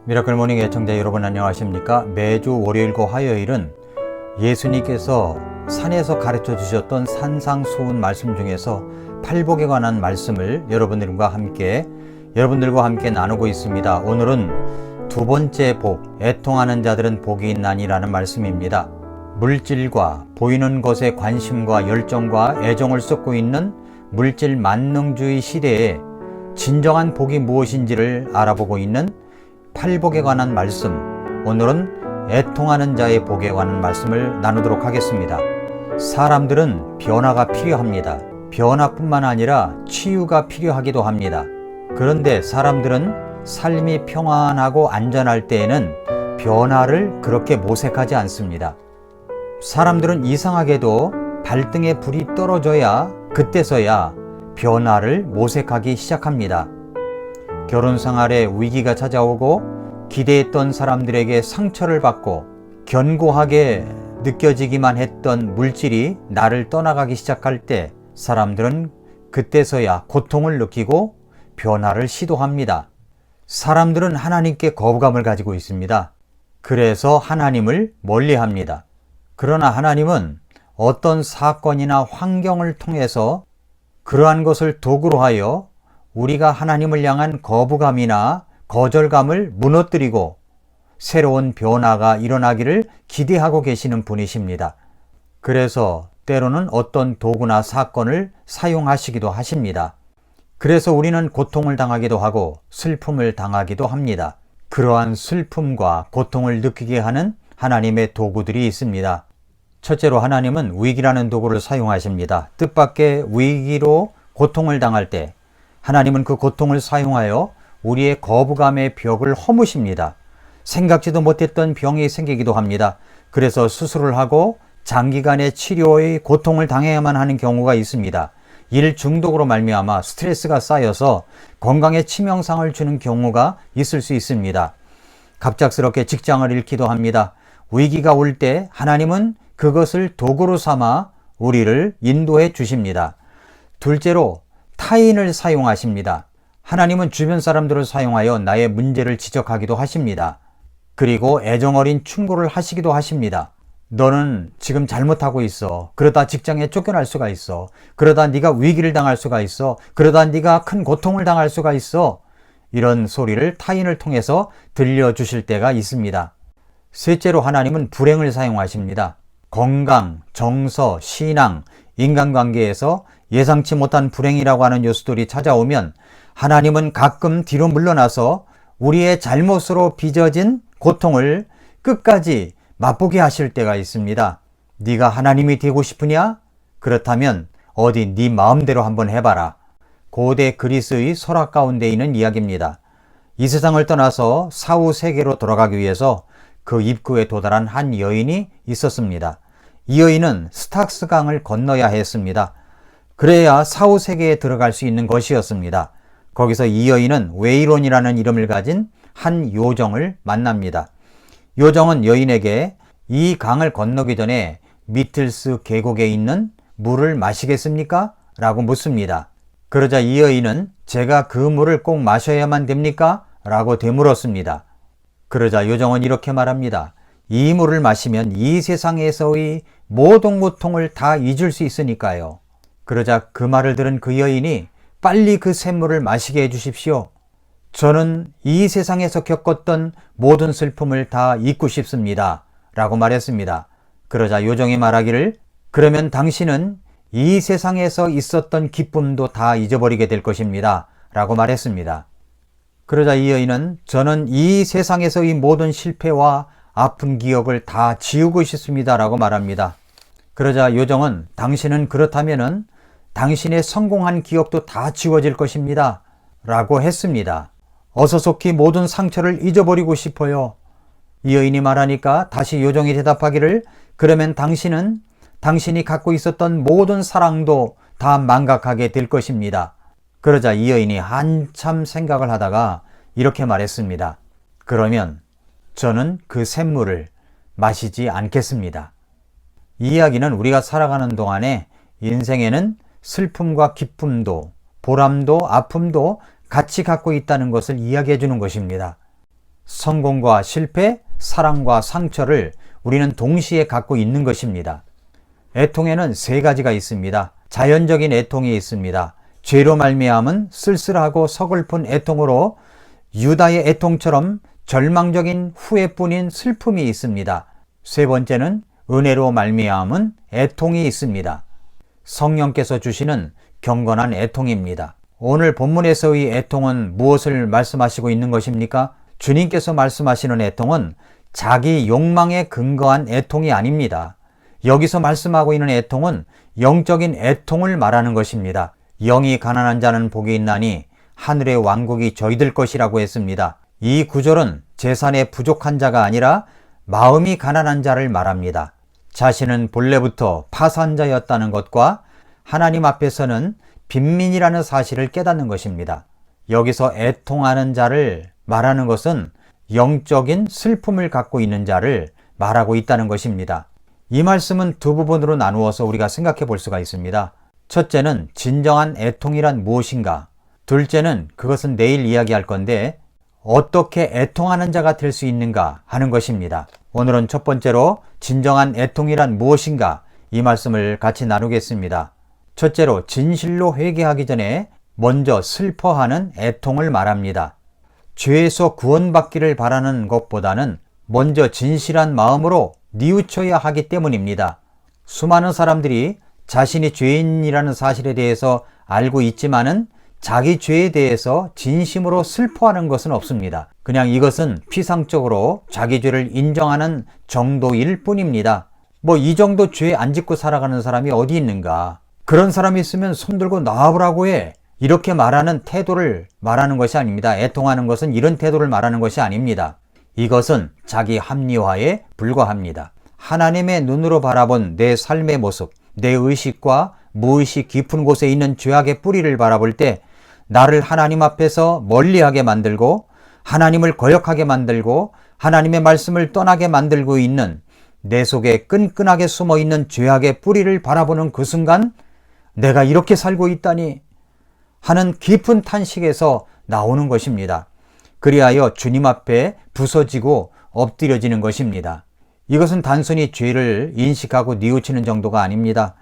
미라클 모닝 애청자 여러분 안녕하십니까? 매주 월요일과 화요일은 예수님께서 산에서 가르쳐 주셨던 산상수훈 말씀 중에서 팔복에 관한 말씀을 여러분들과 함께 나누고 있습니다. 오늘은 두 번째 복, 애통하는 자들은 복이 있나니라는 말씀입니다. 물질과 보이는 것에 관심과 열정과 애정을 쏟고 있는 물질 만능주의 시대에 진정한 복이 무엇인지를 알아보고 있는 팔복에 관한 말씀, 오늘은 애통하는 자의 복에 관한 말씀을 나누도록 하겠습니다. 사람들은 변화가 필요합니다. 변화뿐만 아니라 치유가 필요하기도 합니다. 그런데 사람들은 삶이 평안하고 안전할 때에는 변화를 그렇게 모색하지 않습니다. 사람들은 이상하게도 발등에 불이 떨어져야 그때서야 변화를 모색하기 시작합니다. 결혼 생활에 위기가 찾아오고 기대했던 사람들에게 상처를 받고 견고하게 느껴지기만 했던 물질이 나를 떠나가기 시작할 때 사람들은 그때서야 고통을 느끼고 변화를 시도합니다. 사람들은 하나님께 거부감을 가지고 있습니다. 그래서 하나님을 멀리합니다. 그러나 하나님은 어떤 사건이나 환경을 통해서 그러한 것을 도구로 하여 우리가 하나님을 향한 거부감이나 거절감을 무너뜨리고 새로운 변화가 일어나기를 기대하고 계시는 분이십니다. 그래서 때로는 어떤 도구나 사건을 사용하시기도 하십니다. 그래서 우리는 고통을 당하기도 하고 슬픔을 당하기도 합니다. 그러한 슬픔과 고통을 느끼게 하는 하나님의 도구들이 있습니다. 첫째로 하나님은 위기라는 도구를 사용하십니다. 뜻밖의 위기로 고통을 당할 때 하나님은 그 고통을 사용하여 우리의 거부감의 벽을 허무십니다. 생각지도 못했던 병이 생기기도 합니다. 그래서 수술을 하고 장기간의 치료의 고통을 당해야만 하는 경우가 있습니다. 일 중독으로 말미암아 스트레스가 쌓여서 건강에 치명상을 주는 경우가 있을 수 있습니다. 갑작스럽게 직장을 잃기도 합니다. 위기가 올 때 하나님은 그것을 도구로 삼아 우리를 인도해 주십니다. 둘째로 타인을 사용하십니다. 하나님은 주변 사람들을 사용하여 나의 문제를 지적하기도 하십니다. 그리고 애정어린 충고를 하시기도 하십니다. 너는 지금 잘못하고 있어. 그러다 직장에 쫓겨날 수가 있어. 그러다 네가 위기를 당할 수가 있어. 그러다 네가 큰 고통을 당할 수가 있어. 이런 소리를 타인을 통해서 들려주실 때가 있습니다. 셋째로 하나님은 불행을 사용하십니다. 건강, 정서, 신앙, 인간관계에서 예상치 못한 불행이라고 하는 요소들이 찾아오면 하나님은 가끔 뒤로 물러나서 우리의 잘못으로 빚어진 고통을 끝까지 맛보게 하실 때가 있습니다. 네가 하나님이 되고 싶으냐? 그렇다면 어디 네 마음대로 한번 해봐라. 고대 그리스의 설화 가운데 있는 이야기입니다. 이 세상을 떠나서 사후 세계로 돌아가기 위해서 그 입구에 도달한 한 여인이 있었습니다. 이 여인은 스탁스 강을 건너야 했습니다. 그래야 사후 세계에 들어갈 수 있는 것이었습니다. 거기서 이 여인은 웨이론이라는 이름을 가진 한 요정을 만납니다. 요정은 여인에게 이 강을 건너기 전에 미틀스 계곡에 있는 물을 마시겠습니까? 라고 묻습니다. 그러자 이 여인은 제가 그 물을 꼭 마셔야만 됩니까? 라고 되물었습니다. 그러자 요정은 이렇게 말합니다. 이 물을 마시면 이 세상에서의 모든 고통을 다 잊을 수 있으니까요. 그러자 그 말을 들은 그 여인이 빨리 그 샘물을 마시게 해주십시오. 저는 이 세상에서 겪었던 모든 슬픔을 다 잊고 싶습니다. 라고 말했습니다. 그러자 요정이 말하기를 그러면 당신은 이 세상에서 있었던 기쁨도 다 잊어버리게 될 것입니다. 라고 말했습니다. 그러자 이 여인은 저는 이 세상에서의 모든 실패와 아픈 기억을 다 지우고 싶습니다. 라고 말합니다. 그러자 요정은 당신은 그렇다면은 당신의 성공한 기억도 다 지워질 것입니다. 라고 했습니다. 어서 속히 모든 상처를 잊어버리고 싶어요. 이 여인이 말하니까 다시 요정이 대답하기를 그러면 당신은 당신이 갖고 있었던 모든 사랑도 다 망각하게 될 것입니다. 그러자 이 여인이 한참 생각을 하다가 이렇게 말했습니다. 그러면 저는 그 샘물을 마시지 않겠습니다. 이 이야기는 우리가 살아가는 동안에 인생에는 슬픔과 기쁨도 보람도 아픔도 같이 갖고 있다는 것을 이야기해 주는 것입니다. 성공과 실패, 사랑과 상처를 우리는 동시에 갖고 있는 것입니다. 애통에는 세 가지가 있습니다. 자연적인 애통이 있습니다. 죄로 말미암은 쓸쓸하고 서글픈 애통으로 유다의 애통처럼 절망적인 후회뿐인 슬픔이 있습니다. 세 번째는 은혜로 말미암은 애통이 있습니다. 성령께서 주시는 경건한 애통입니다. 오늘 본문에서의 애통은 무엇을 말씀하시고 있는 것입니까? 주님께서 말씀하시는 애통은 자기 욕망에 근거한 애통이 아닙니다. 여기서 말씀하고 있는 애통은 영적인 애통을 말하는 것입니다. 영이 가난한 자는 복이 있나니 하늘의 왕국이 저희들 것이라고 했습니다. 이 구절은 재산에 부족한 자가 아니라 마음이 가난한 자를 말합니다. 자신은 본래부터 파산자였다는 것과 하나님 앞에서는 빈민이라는 사실을 깨닫는 것입니다. 여기서 애통하는 자를 말하는 것은 영적인 슬픔을 갖고 있는 자를 말하고 있다는 것입니다. 이 말씀은 두 부분으로 나누어서 우리가 생각해 볼 수가 있습니다. 첫째는 진정한 애통이란 무엇인가? 둘째는 그것은 내일 이야기할 건데 어떻게 애통하는 자가 될 수 있는가 하는 것입니다. 오늘은 첫 번째로 진정한 애통이란 무엇인가? 이 말씀을 같이 나누겠습니다. 첫째로 진실로 회개하기 전에 먼저 슬퍼하는 애통을 말합니다. 죄에서 구원받기를 바라는 것보다는 먼저 진실한 마음으로 뉘우쳐야 하기 때문입니다. 수많은 사람들이 자신이 죄인이라는 사실에 대해서 알고 있지만은 자기 죄에 대해서 진심으로 슬퍼하는 것은 없습니다. 그냥 이것은 피상적으로 자기 죄를 인정하는 정도일 뿐입니다. 이 정도 죄 안 짓고 살아가는 사람이 어디 있는가? 그런 사람이 있으면 손들고 나와보라고 해. 이렇게 말하는 태도를 말하는 것이 아닙니다. 애통하는 것은 이런 태도를 말하는 것이 아닙니다. 이것은 자기 합리화에 불과합니다. 하나님의 눈으로 바라본 내 삶의 모습, 내 의식과 무의식 깊은 곳에 있는 죄악의 뿌리를 바라볼 때 나를 하나님 앞에서 멀리하게 만들고 하나님을 거역하게 만들고 하나님의 말씀을 떠나게 만들고 있는 내 속에 끈끈하게 숨어있는 죄악의 뿌리를 바라보는 그 순간 내가 이렇게 살고 있다니 하는 깊은 탄식에서 나오는 것입니다. 그리하여 주님 앞에 부서지고 엎드려지는 것입니다. 이것은 단순히 죄를 인식하고 뉘우치는 정도가 아닙니다.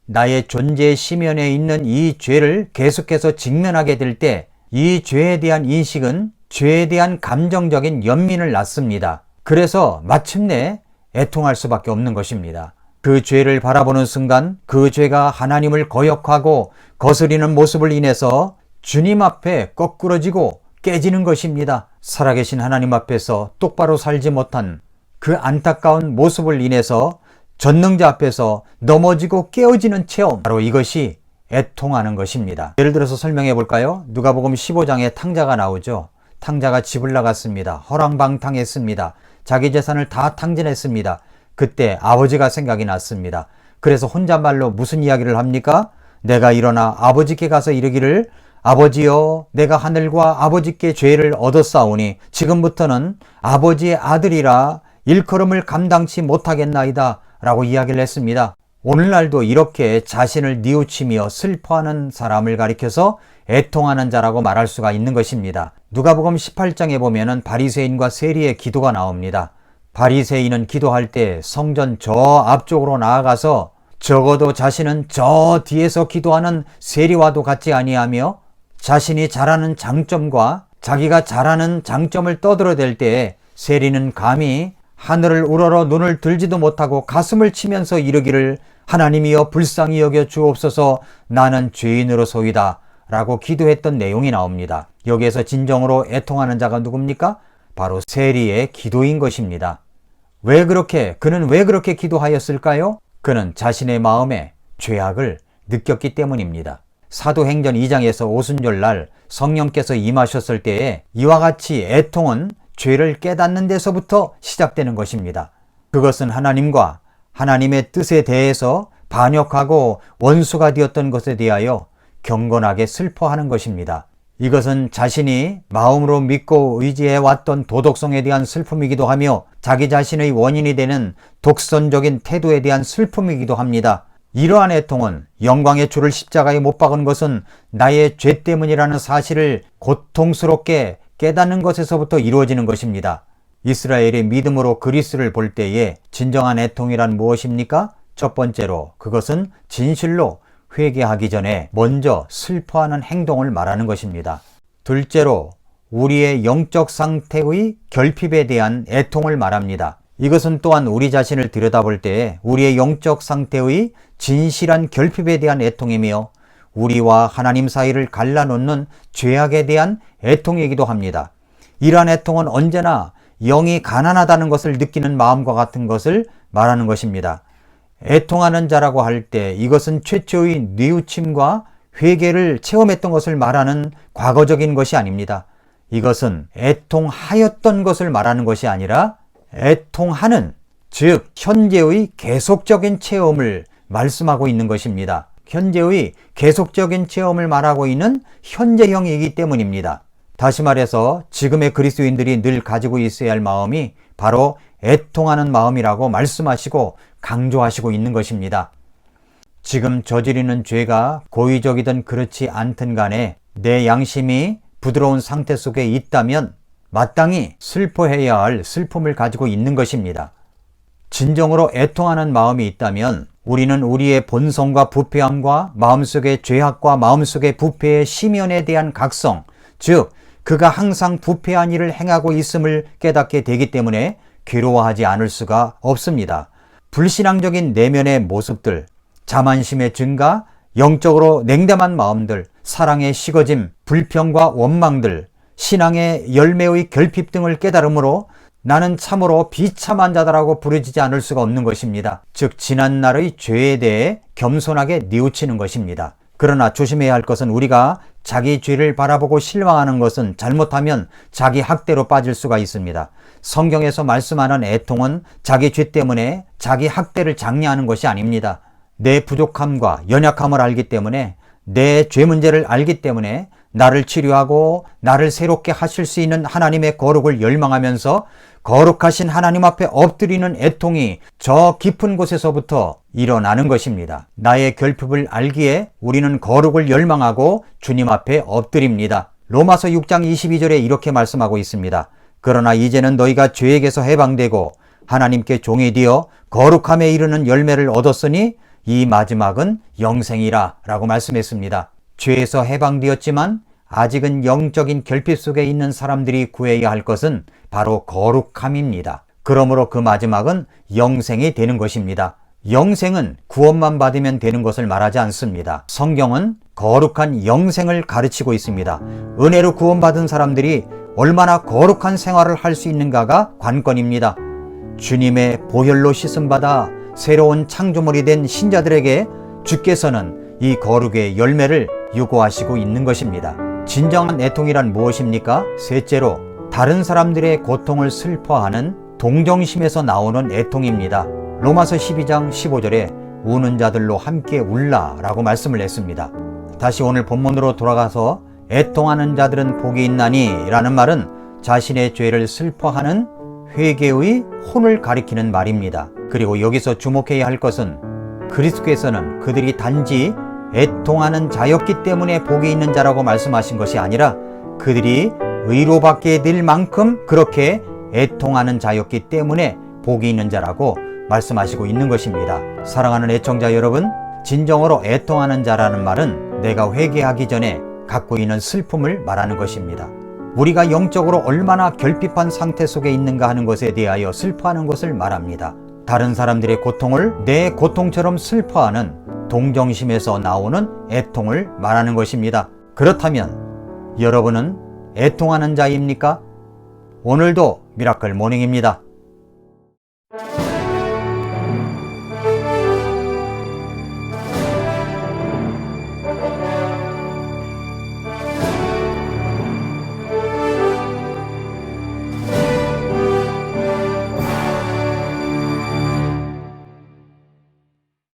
나의 존재의 심연에 있는 이 죄를 계속해서 직면하게 될 때 이 죄에 대한 인식은 죄에 대한 감정적인 연민을 낳습니다. 그래서 마침내 애통할 수밖에 없는 것입니다. 그 죄를 바라보는 순간 그 죄가 하나님을 거역하고 거스리는 모습을 인해서 주님 앞에 거꾸러지고 깨지는 것입니다. 살아계신 하나님 앞에서 똑바로 살지 못한 그 안타까운 모습을 인해서 전능자 앞에서 넘어지고 깨어지는 체험, 바로 이것이 애통하는 것입니다. 예를 들어서 설명해 볼까요? 누가복음 15장에 탕자가 나오죠. 탕자가 집을 나갔습니다. 허랑방탕했습니다. 자기 재산을 다 탕진했습니다. 그때 아버지가 생각이 났습니다. 그래서 혼잣말로 무슨 이야기를 합니까? 내가 일어나 아버지께 가서 이르기를 아버지여, 내가 하늘과 아버지께 죄를 얻었사오니 지금부터는 아버지의 아들이라 일컬음을 감당치 못하겠나이다 라고 이야기를 했습니다. 오늘날도 이렇게 자신을 뉘우치며 슬퍼하는 사람을 가리켜서 애통하는 자라고 말할 수가 있는 것입니다. 누가복음 18장에 보면은 바리새인과 세리의 기도가 나옵니다. 바리새인은 기도할 때 성전 저 앞쪽으로 나아가서 적어도 자신은 저 뒤에서 기도하는 세리와도 같지 아니하며 자신이 잘하는 장점과 자기가 잘하는 장점을 떠들어댈 때 세리는 감히 하늘을 우러러 눈을 들지도 못하고 가슴을 치면서 이르기를 하나님이여 불쌍히 여겨 주옵소서 나는 죄인으로소이다 라고 기도했던 내용이 나옵니다. 여기에서 진정으로 애통하는 자가 누굽니까? 바로 세리의 기도인 것입니다. 그는 왜 그렇게 기도하였을까요? 그는 자신의 마음에 죄악을 느꼈기 때문입니다. 사도행전 2장에서 오순절날 성령께서 임하셨을 때에 이와 같이 애통은 죄를 깨닫는 데서부터 시작되는 것입니다. 그것은 하나님과 하나님의 뜻에 대해서 반역하고 원수가 되었던 것에 대하여 경건하게 슬퍼하는 것입니다. 이것은 자신이 마음으로 믿고 의지해왔던 도덕성에 대한 슬픔이기도 하며 자기 자신의 원인이 되는 독선적인 태도에 대한 슬픔이기도 합니다. 이러한 애통은 영광의 주를 십자가에 못 박은 것은 나의 죄 때문이라는 사실을 고통스럽게 깨닫는 것에서부터 이루어지는 것입니다. 이스라엘의 믿음으로 그리스를 볼 때에 진정한 애통이란 무엇입니까? 첫 번째로 그것은 진실로 회개하기 전에 먼저 슬퍼하는 행동을 말하는 것입니다. 둘째로 우리의 영적 상태의 결핍에 대한 애통을 말합니다. 이것은 또한 우리 자신을 들여다볼 때에 우리의 영적 상태의 진실한 결핍에 대한 애통이며 우리와 하나님 사이를 갈라놓는 죄악에 대한 애통이기도 합니다. 이러한 애통은 언제나 영이 가난하다는 것을 느끼는 마음과 같은 것을 말하는 것입니다. 애통하는 자라고 할 때 이것은 최초의 뉘우침과 회개를 체험했던 것을 말하는 과거적인 것이 아닙니다. 이것은 애통하였던 것을 말하는 것이 아니라 애통하는, 즉 현재의 계속적인 체험을 말씀하고 있는 것입니다. 현재의 계속적인 체험을 말하고 있는 현재형이기 때문입니다. 다시 말해서 지금의 그리스도인들이 늘 가지고 있어야 할 마음이 바로 애통하는 마음이라고 말씀하시고 강조하시고 있는 것입니다. 지금 저지르는 죄가 고의적이든 그렇지 않든 간에 내 양심이 부드러운 상태 속에 있다면 마땅히 슬퍼해야 할 슬픔을 가지고 있는 것입니다. 진정으로 애통하는 마음이 있다면 우리는 우리의 본성과 부패함과 마음속의 죄악과 마음속의 부패의 심연에 대한 각성, 즉 그가 항상 부패한 일을 행하고 있음을 깨닫게 되기 때문에 괴로워하지 않을 수가 없습니다. 불신앙적인 내면의 모습들, 자만심의 증가, 영적으로 냉담한 마음들, 사랑의 식어짐, 불평과 원망들, 신앙의 열매의 결핍 등을 깨달음으로 나는 참으로 비참한 자다라고 부르짖지 않을 수가 없는 것입니다. 즉 지난날의 죄에 대해 겸손하게 뉘우치는 것입니다. 그러나 조심해야 할 것은 우리가 자기 죄를 바라보고 실망하는 것은 잘못하면 자기 학대로 빠질 수가 있습니다. 성경에서 말씀하는 애통은 자기 죄 때문에 자기 학대를 장려하는 것이 아닙니다. 내 부족함과 연약함을 알기 때문에, 내 죄 문제를 알기 때문에 나를 치료하고 나를 새롭게 하실 수 있는 하나님의 거룩을 열망하면서 거룩하신 하나님 앞에 엎드리는 애통이 저 깊은 곳에서부터 일어나는 것입니다. 나의 결핍을 알기에 우리는 거룩을 열망하고 주님 앞에 엎드립니다. 로마서 6장 22절에 이렇게 말씀하고 있습니다. 그러나 이제는 너희가 죄에게서 해방되고 하나님께 종이 되어 거룩함에 이르는 열매를 얻었으니 이 마지막은 영생이라 라고 말씀했습니다. 죄에서 해방되었지만 아직은 영적인 결핍 속에 있는 사람들이 구해야 할 것은 바로 거룩함입니다. 그러므로 그 마지막은 영생이 되는 것입니다. 영생은 구원만 받으면 되는 것을 말하지 않습니다. 성경은 거룩한 영생을 가르치고 있습니다. 은혜로 구원받은 사람들이 얼마나 거룩한 생활을 할 수 있는가가 관건입니다. 주님의 보혈로 씻음받아 새로운 창조물이 된 신자들에게 주께서는 이 거룩의 열매를 요구하시고 있는 것입니다. 진정한 애통이란 무엇입니까? 셋째로 다른 사람들의 고통을 슬퍼하는 동정심에서 나오는 애통입니다. 로마서 12장 15절에 우는 자들로 함께 울라 라고 말씀을 했습니다. 다시 오늘 본문으로 돌아가서 애통하는 자들은 복이 있나니 라는 말은 자신의 죄를 슬퍼하는 회개의 혼을 가리키는 말입니다. 그리고 여기서 주목해야 할 것은 그리스도께서는 그들이 단지 애통하는 자였기 때문에 복이 있는 자라고 말씀하신 것이 아니라 그들이 의로 받게 될 만큼 그렇게 애통하는 자였기 때문에 복이 있는 자라고 말씀하시고 있는 것입니다. 사랑하는 애청자 여러분, 진정으로 애통하는 자라는 말은 내가 회개하기 전에 갖고 있는 슬픔을 말하는 것입니다. 우리가 영적으로 얼마나 결핍한 상태 속에 있는가 하는 것에 대하여 슬퍼하는 것을 말합니다. 다른 사람들의 고통을 내 고통처럼 슬퍼하는 동정심에서 나오는 애통을 말하는 것입니다. 그렇다면 여러분은 애통하는 자입니까? 오늘도 미라클 모닝입니다.